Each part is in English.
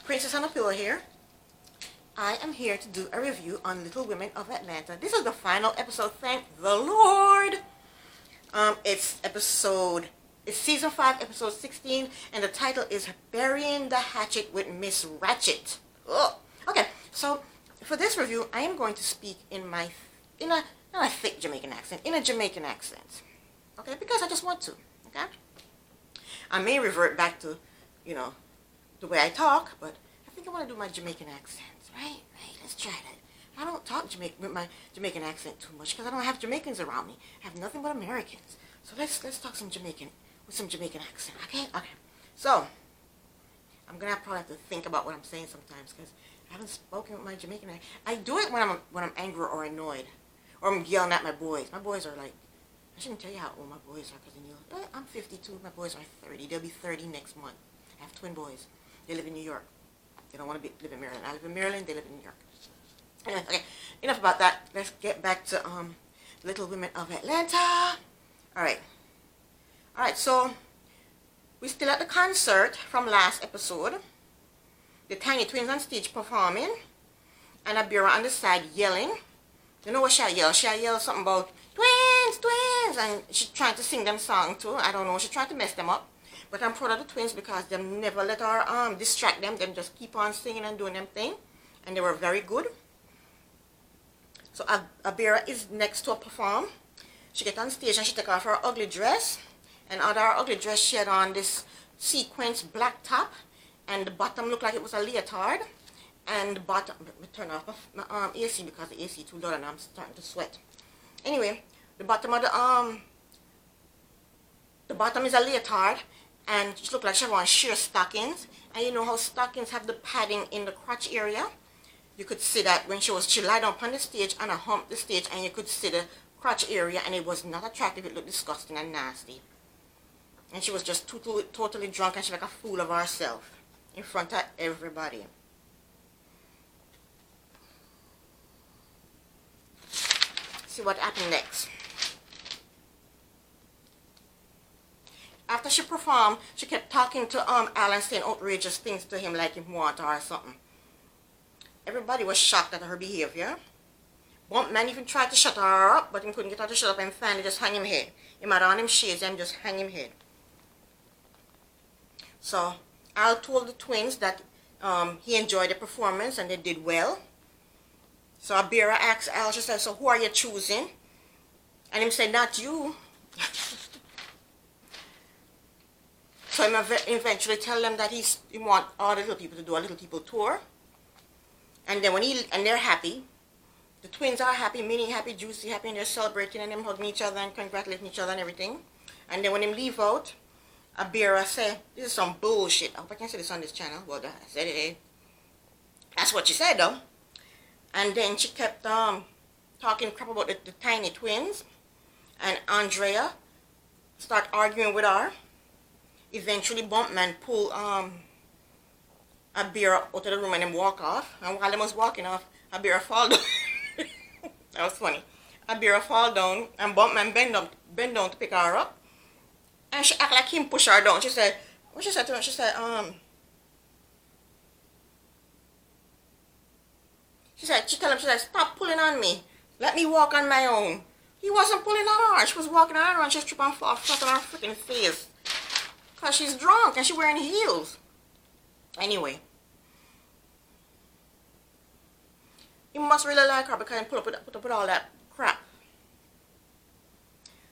Princess on a Pillow here. I am here to do a review on Little Women of Atlanta. This is the final episode, thank the Lord. It's season 5, episode 16, and the title is Burying the Hatchet with Miss Ratchet. Ugh. Okay, so for this review, I am going to speak in a not a thick Jamaican accent, in a Jamaican accent. Okay, because I just want to. Okay, I may revert back to, the way I talk, but I think I want to do my Jamaican accent. Right, let's try that. I don't talk with my Jamaican accent too much because I don't have Jamaicans around me. I have nothing but Americans. So let's talk some Jamaican with some Jamaican accent. Okay. So I'm gonna probably have to think about what I'm saying sometimes because I haven't spoken with my Jamaican accent. I do it when I'm angry or annoyed, or I'm yelling at my boys. My boys are like, I shouldn't tell you how old my boys are because I'm 52. My boys are 30. They'll be 30 next month. I have twin boys. They live in New York. They don't want to live in Maryland. I live in Maryland. They live in New York. Anyway, okay, enough about that. Let's get back to Little Women of Atlanta. All right. So we're still at the concert from last episode. The Tiny Twins on stage performing, and Abira on the side yelling. You know what she yell? She yell something about twins, and she's trying to sing them song too. I don't know. She's trying to mess them up. But I'm proud of the twins because they never let her distract them. They just keep on singing and doing them thing. And they were very good. So Abira is next to perform. She get on stage and she take off her ugly dress. And under her ugly dress she had on this sequence black top. And the bottom looked like it was a leotard. And the bottom, let me turn off my AC because the AC too loud and I'm starting to sweat. Anyway, the bottom of the bottom is a leotard. And she looked like she had on sheer stockings. And you know how stockings have the padding in the crotch area? You could see that when she lied up on the stage and I humped the stage and you could see the crotch area and it was not attractive. It looked disgusting and nasty. And she was just totally drunk and she was like a fool of herself in front of everybody. See what happened next. After she performed, she kept talking to Alan, saying outrageous things to him like he wanted her or something. Everybody was shocked at her behavior. Bumpman even tried to shut her up, but he couldn't get her to shut up and finally just hang him head. He had on him shades and just hang him head. So Al told the twins that he enjoyed the performance and they did well. So Abira asked Al, she said, so who are you choosing? And him said, not you. So he eventually tell them that he want all the little people to do a little people tour. And then and they're happy. The twins are happy, Minnie happy, Juicy happy, and they're celebrating and them hugging each other and congratulating each other and everything. And then when they leave out, Abira said, this is some bullshit. I hope I can say this on this channel. Well, I said it. That's what she said though. And then she kept talking crap about the Tiny Twins. And Andrea started arguing with her. Eventually, Bumpman pulled Abira out of the room and then walk off. And while they was walking off, Abira fall down. That was funny. Abira fall down and Bumpman bend down to pick her up. And she act like him push her down. She said, what she said to her? She said, she told him, stop pulling on me. Let me walk on my own. He wasn't pulling on her. She was walking on her and she tripped and fall flat on her freaking face. Because she's drunk and she's wearing heels. Anyway. He must really like her because he put up with all that crap.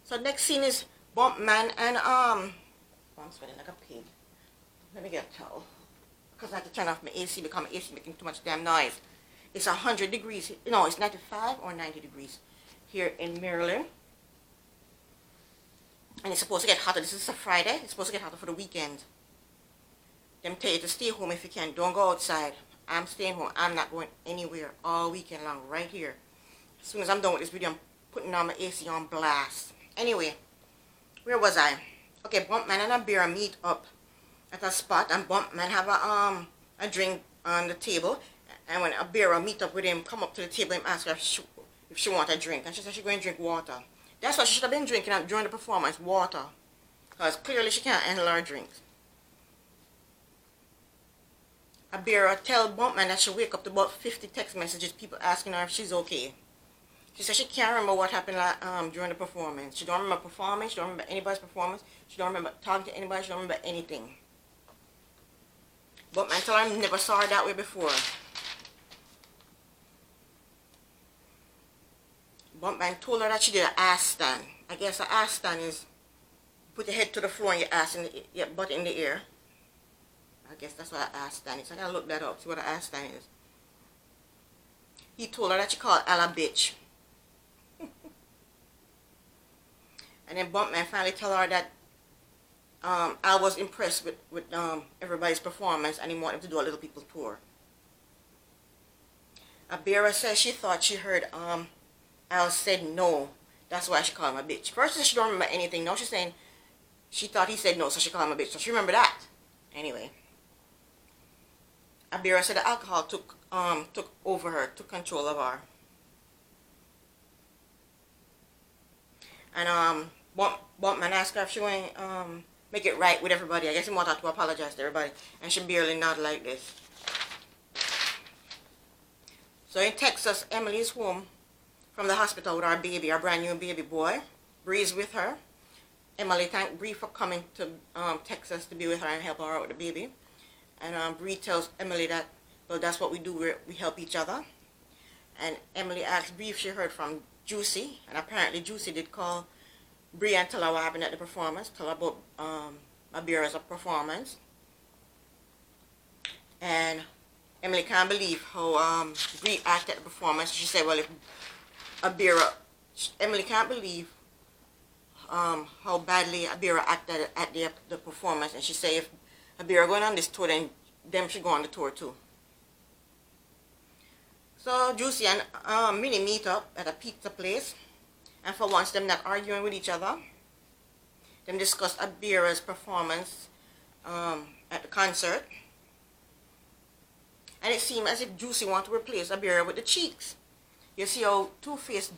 So next scene is Bumpman and I'm sweating like a pig. Let me get a towel. Because I have to turn off my AC because my AC is making too much damn noise. It's 100 degrees. No, it's 95 or 90 degrees here in Maryland. And it's supposed to get hotter. This is a Friday. It's supposed to get hotter for the weekend. Them tell you to stay home if you can. Don't go outside. I'm staying home. I'm not going anywhere all weekend long. Right here. As soon as I'm done with this video, I'm putting on my AC on blast. Anyway, where was I? Okay, Bumpman and Abira meet up at a spot. And Bumpman have a drink on the table. And when Abira meet up with him, come up to the table and ask her if she want a drink. And she said she's going to drink water. That's what she should have been drinking during the performance, water. Because clearly she can't handle her drinks. Abira tell Bumpman that she wake up to about 50 text messages, people asking her if she's okay. She said she can't remember what happened during the performance. She don't remember performing. She don't remember anybody's performance. She don't remember talking to anybody. She don't remember anything. Bumpman tell her never saw her that way before. Bumpman told her that she did an ass stand. I guess an ass stand is put your head to the floor and your ass in your butt in the air. I guess that's what an ass stand is. I gotta look that up, see what an ass stand is. He told her that she called Al a bitch. And then Bumpman finally tell her that Al was impressed with everybody's performance and he wanted to do a Little People tour. Abira says she thought she heard Al said no. That's why she called him a bitch. First she don't remember anything. Now she's saying she thought he said no, so she called him a bitch. So she remember that. Anyway. Abira said the alcohol took over her, took control of her. And Bumpman asked her if she want make it right with everybody. I guess he wanted her to apologize to everybody. And she barely nodded like this. So in Texas, Emily's home from the hospital with our baby, our brand new baby boy. Bree's with her. Emily thanked Bree for coming to Texas to be with her and help her out with the baby. And Bree tells Emily that, well, that's what we do, we help each other. And Emily asked Bree if she heard from Juicy, and apparently Juicy did call Bree and tell her what happened at the performance, tell her about Abira's performance. And Emily can't believe how Bree acted at the performance. She said, well, if Emily can't believe how badly Abira acted at the performance, and she said if Abira going on this tour, then them should go on the tour too. So Juicy and Minnie meet up at a pizza place, and for once them not arguing with each other. Them discuss Abira's performance at the concert, and it seemed as if Juicy want to replace Abira with the cheeks. You see how two-faced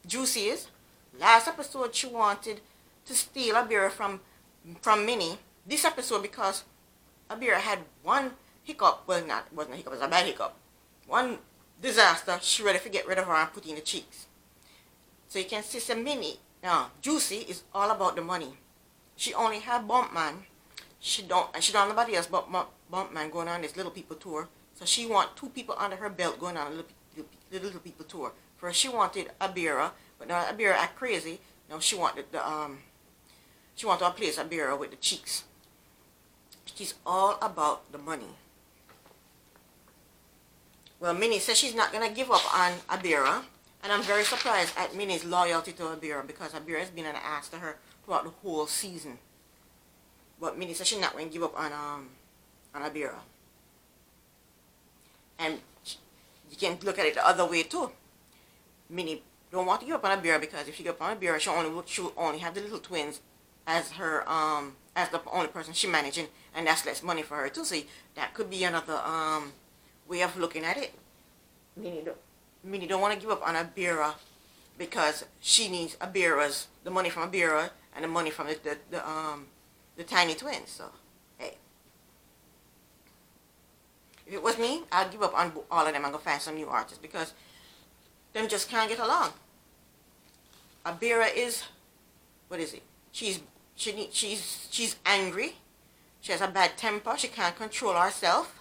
Juicy is. Last episode she wanted to steal Abira from Minnie. This episode, because Abira had one hiccup, well, it wasn't a hiccup, it was a bad hiccup. One disaster, she ready to get rid of her and put in the cheeks. So you can see some Minnie. Now, Juicy is all about the money. She only have Bumpman. She don't have nobody else but Bumpman going on this Little People tour. So she want two people under her belt going on a Little People tour. First she wanted Abira, but now Abira act crazy. Now she wanted she want to replace Abira with the cheeks. She's all about the money. Well, Minnie says she's not going to give up on Abira. And I'm very surprised at Minnie's loyalty to Abira, because Abira has been an ass to her throughout the whole season. But Minnie says she's not going to give up on Abira. And you can look at it the other way too. Minnie don't want to give up on Abira, because if she give up on Abira, she'll only have the little twins as her as the only person she managing, and that's less money for her too. So that could be another way of looking at it. Minnie don't want to give up on Abira because she needs the money from Abira and the money from the tiny twins. So hey, if it was me, I'd give up on all of them and go find some new artists, because them just can't get along. Abira is, what is it? She's angry. She has a bad temper. She can't control herself.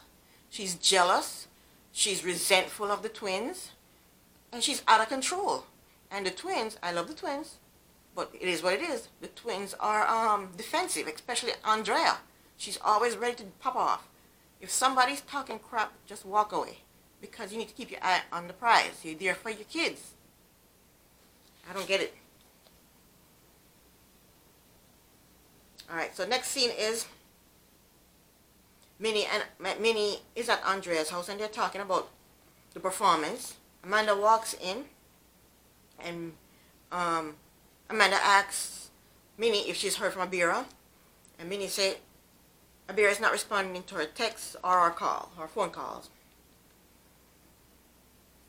She's jealous. She's resentful of the twins. And she's out of control. And the twins, I love the twins, but it is what it is. The twins are defensive, especially Andrea. She's always ready to pop off. If somebody's talking crap, just walk away, because you need to keep your eye on the prize. You're there for your kids. I don't get it. Alright, so next scene is Minnie is at Andrea's house, and they're talking about the performance. Amanda walks in, and Amanda asks Minnie if she's heard from Abira, and Minnie said Abira is not responding to her texts or her phone calls.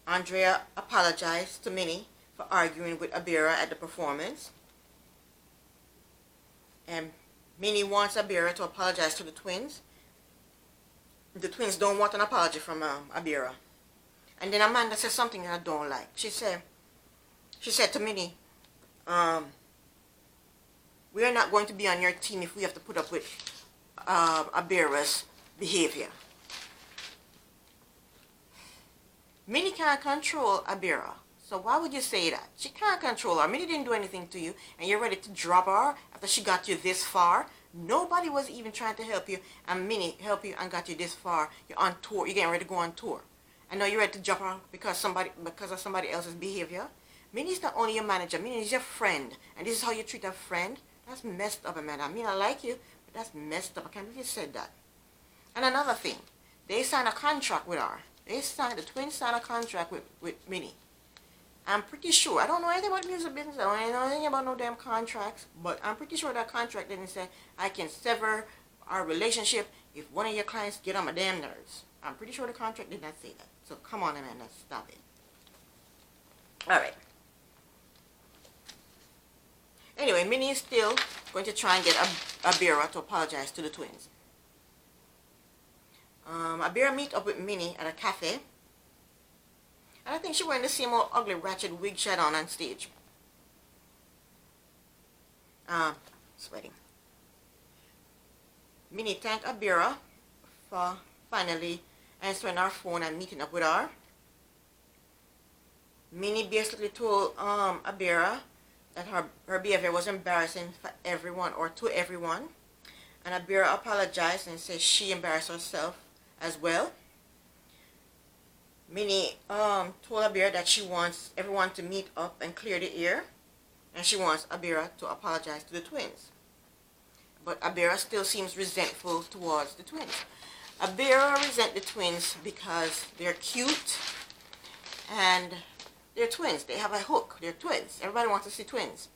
Andrea apologized to Minnie for arguing with Abira at the performance, and Minnie wants Abira to apologize to the twins. the twins don't want an apology from Abira. And then Amanda said something that I don't like. She said to Minnie, we are not going to be on your team if we have to put up with Abira's behavior. Minnie can't control Abira. So why would you say that? She can't control her. Minnie didn't do anything to you, and you're ready to drop her after she got you this far. Nobody was even trying to help you, and Minnie helped you and got you this far. You're on tour. You're getting ready to go on tour. I know you're ready to drop her because of somebody else's behavior. Minnie's not only your manager. Minnie is your friend, and this is how you treat a friend. That's messed up, Amanda. I mean, I like you, but that's messed up. I can't believe you said that. And another thing, they signed a contract with her. The twins signed a contract with Minnie. I'm pretty sure, I don't know anything about music business, I don't know anything about no damn contracts, but I'm pretty sure that contract didn't say I can sever our relationship if one of your clients get on my damn nerves. I'm pretty sure the contract did not say that. So come on, Amanda, stop it. Alright. Anyway, Minnie is still going to try and get Abira to apologize to the twins. Abira meet up with Minnie at a cafe. And I think she wearing the same old ugly Ratchet wig she had on stage. Sweating. Minnie thanked Abira for finally answering our phone and meeting up with her. Minnie basically told Abira that her behavior was embarrassing for everyone or to everyone. And Abira apologized and said she embarrassed herself as well. Minnie told Abira that she wants everyone to meet up and clear the air, and she wants Abira to apologize to the twins. But Abira still seems resentful towards the twins. Abira resents the twins because they're cute and they're twins. They have a hook. They're twins. Everybody wants to see twins,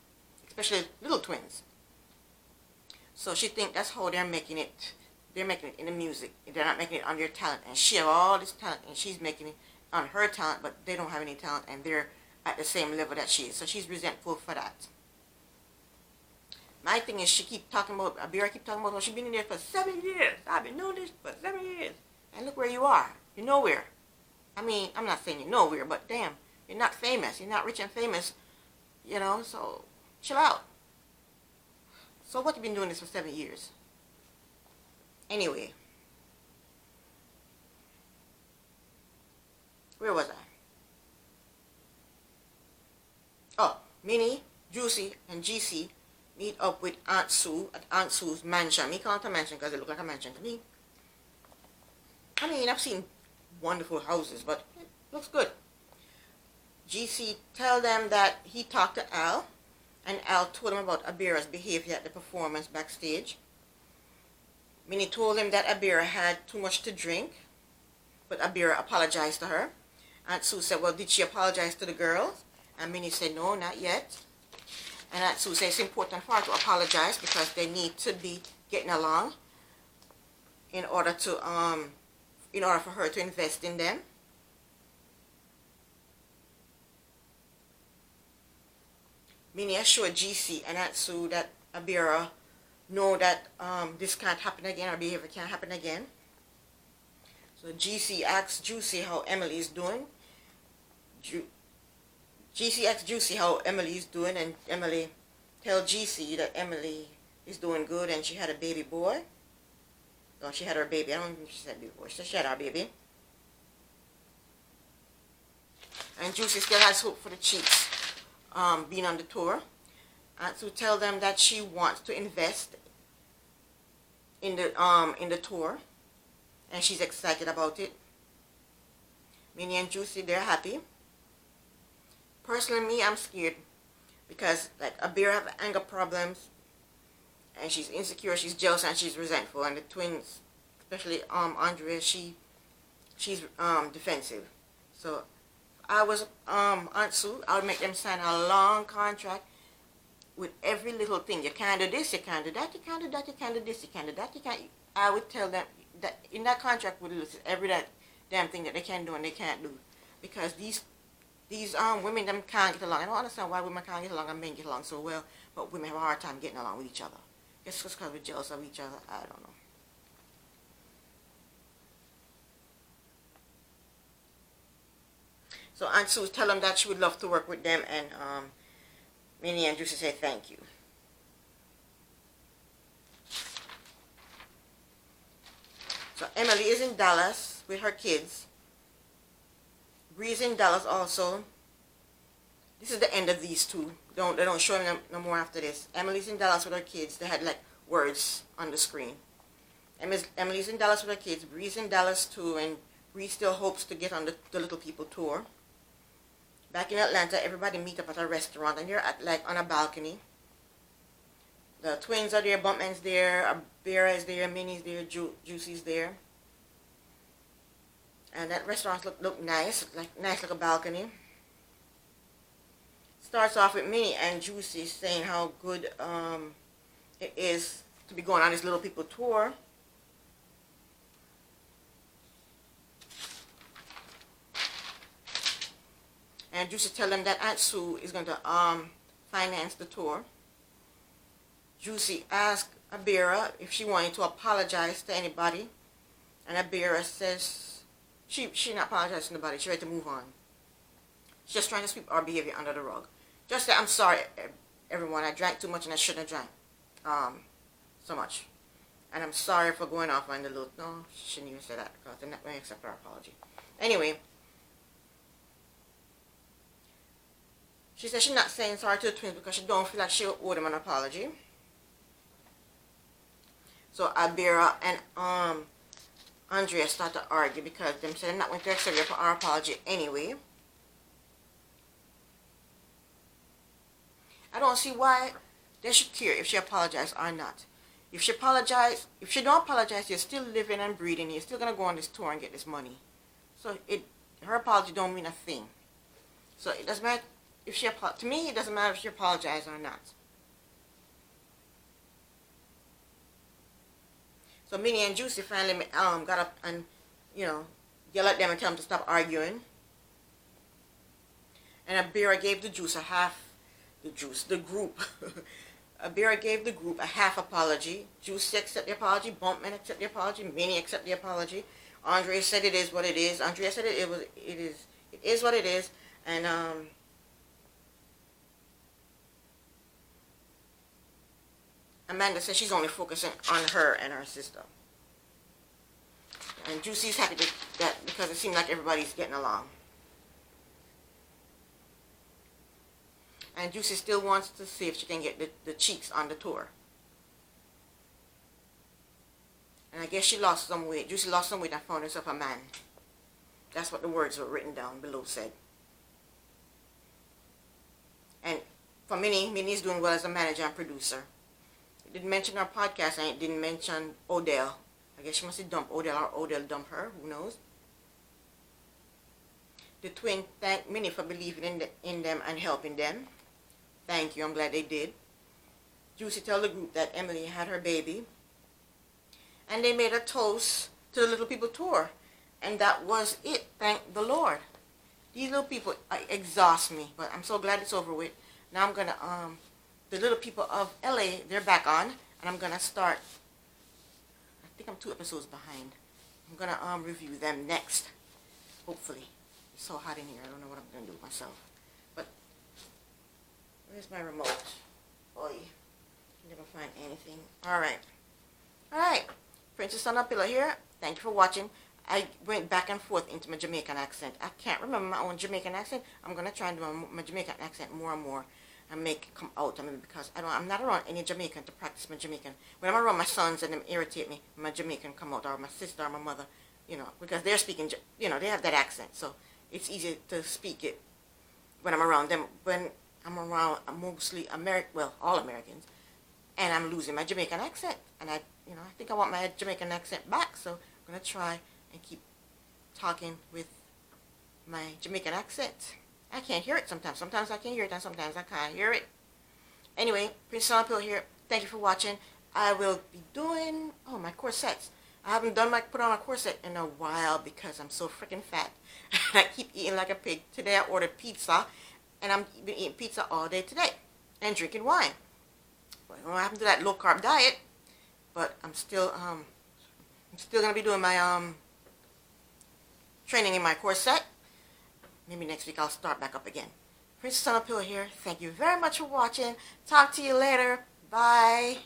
especially little twins. So she thinks that's how they're making it. They're making it in the music. They're not making it on their talent. And she has all this talent, and she's making it on her talent, but they don't have any talent, and they're at the same level that she is. So she's resentful for that. My thing is, Abira keep talking about, well, she's been in there for 7 years. I've been doing this for 7 years. And look where you are. You're nowhere. I mean, I'm not saying you're nowhere, but damn, you're not famous. You're not rich and famous, you know, so chill out. So what, you been doing this for 7 years? Anyway, where was I? Oh, Minnie, Juicy, and GC meet up with Aunt Sue at Aunt Sue's mansion. Me call it a mansion because it looked like a mansion to me. I mean, I've seen wonderful houses, but it looks good. GC tell them that he talked to Al, and Al told him about Abira's behavior at the performance backstage. Minnie told him that Abira had too much to drink, but Abira apologized to her. Aunt Sue said, well, did she apologize to the girls? And Minnie said, no, not yet. And Aunt Sue said it's important for her to apologize because they need to be getting along in order for her to invest in them. Minnie assured GC and Aunt Sue that Abira know that this can't happen again, or behavior can't happen again. So GC asks Juicy how Emily is doing. GC asks Juicy how Emily is doing, and Emily tells GC that Emily is doing good and she had a baby boy. No, she had her baby. I don't think she said baby boy. She said she had her baby. And Juicy still has hope for the Cheeks being on the tour. And to tell them that she wants to invest in the tour, and she's excited about it. Minnie and Juicy, they're happy. Personally, me, I'm scared because like Abira have anger problems, and she's insecure, she's jealous, and she's resentful. And the twins, especially Andrea, she's defensive. So if I was Aunt Sue, I would make them sign a long contract with every little thing. You can't do this, you can't do that, you can't do that, you can't do this, you can't do that, you can't. I would tell them that in that contract would list every damn thing that they can do and they can't do, because these women them can't get along. I don't understand why women can't get along and men get along so well, but women have a hard time getting along with each other. It's just because we're jealous of each other. I don't know. So Aunt Sue tell them that she would love to work with them, and Minnie and Juicy say thank you. So Emily is in Dallas with her kids. Bree's in Dallas also. This is the end of these two. They don't show them no more after this. Emily's in Dallas with her kids. They had like words on the screen. Emily's in Dallas with her kids. Bree's in Dallas too, and Bree still hopes to get on the Little People tour. Back in Atlanta, everybody meet up at a restaurant, and they're at like on a balcony. The twins are there, Bumpman's there, Vera is there, Minnie's there, Juicy's there. And that restaurant look nice, nice like a balcony. Starts off with Minnie and Juicy saying how good it is to be going on this Little People tour. And Juicy tell them that Aunt Sue is going to finance the tour. Juicy asked Abira if she wanted to apologize to anybody, and Abira says she not apologizing to nobody. She's ready to move on. She's just trying to sweep our behavior under the rug. Just say, I'm sorry, everyone. I drank too much and I shouldn't have drank so much. And I'm sorry for going off on the little... No, she shouldn't even say that because they're not going to accept our apology. Anyway, she said she's not saying sorry to the twins because she don't feel like she owe them an apology. So Abira and Andrea start to argue because they said they're not going to accept our apology anyway. I don't see why they should care if she apologized or not. If she don't apologize, you're still living and breathing. You're still going to go on this tour and get this money. So her apology don't mean a thing. So it doesn't matter if she to me, it doesn't matter if she apologized or not. So Minnie and Juicy finally got up and, yell at them and tell them to stop arguing. And Abira gave the group. Abira gave the group a half apology. Juicy accepted the apology. Bumpman accepted the apology. Minnie accepted the apology. Andrea said it is what it is. Andrea said it is what it is. And Amanda said she's only focusing on her and her sister. And Juicy's happy that because it seems like everybody's getting along. And Juicy still wants to see if she can get the cheeks on the tour. And I guess she lost some weight. Juicy lost some weight and found herself a man. That's what the words were written down below said. And for Minnie, Minnie's doing well as a manager and producer. It didn't mention our podcast and it didn't mention Odell. I guess she must have dumped Odell or Odell dumped her. Who knows? The twin thanked Minnie for believing in them and helping them. Thank you. I'm glad they did. Juicy told the group that Emily had her baby. And they made a toast to the Little People tour. And that was it. Thank the Lord. These little people exhaust me. But I'm so glad it's over with. Now I'm going to, the Little People of LA, they're back on. And I'm going to start, I think I'm 2 episodes behind. I'm going to review them next. Hopefully. It's so hot in here. I don't know what I'm going to do with myself. But, where's my remote? Boy, I never find anything. Alright. Alright. Princess on a Pillow here. Thank you for watching. I went back and forth into my Jamaican accent. I can't remember my own Jamaican accent. I'm going to try and do my Jamaican accent more and more and make it come out. I mean, because I'm not around any Jamaican to practice my Jamaican. When I'm around my sons and them irritate me, my Jamaican come out, or my sister or my mother, because they're speaking, they have that accent. So it's easy to speak it when I'm around them. When I'm around mostly all Americans, and I'm losing my Jamaican accent. And I think I want my Jamaican accent back. So I'm going to try and keep talking with my Jamaican accent. I can't hear it sometimes. Sometimes I can hear it and sometimes I can't hear it. Anyway, Princess on a Pillow here. Thank you for watching. I will be doing, my corsets. I haven't put on a corset in a while because I'm so freaking fat. I keep eating like a pig. Today I ordered pizza and I've been eating pizza all day today and drinking wine. Well, I don't have to do that low carb diet, but I'm still going to be doing my training in my corset. maybe next week I'll start back up again. Princess on a Pillow here. Thank you very much for watching. Talk to you later. Bye.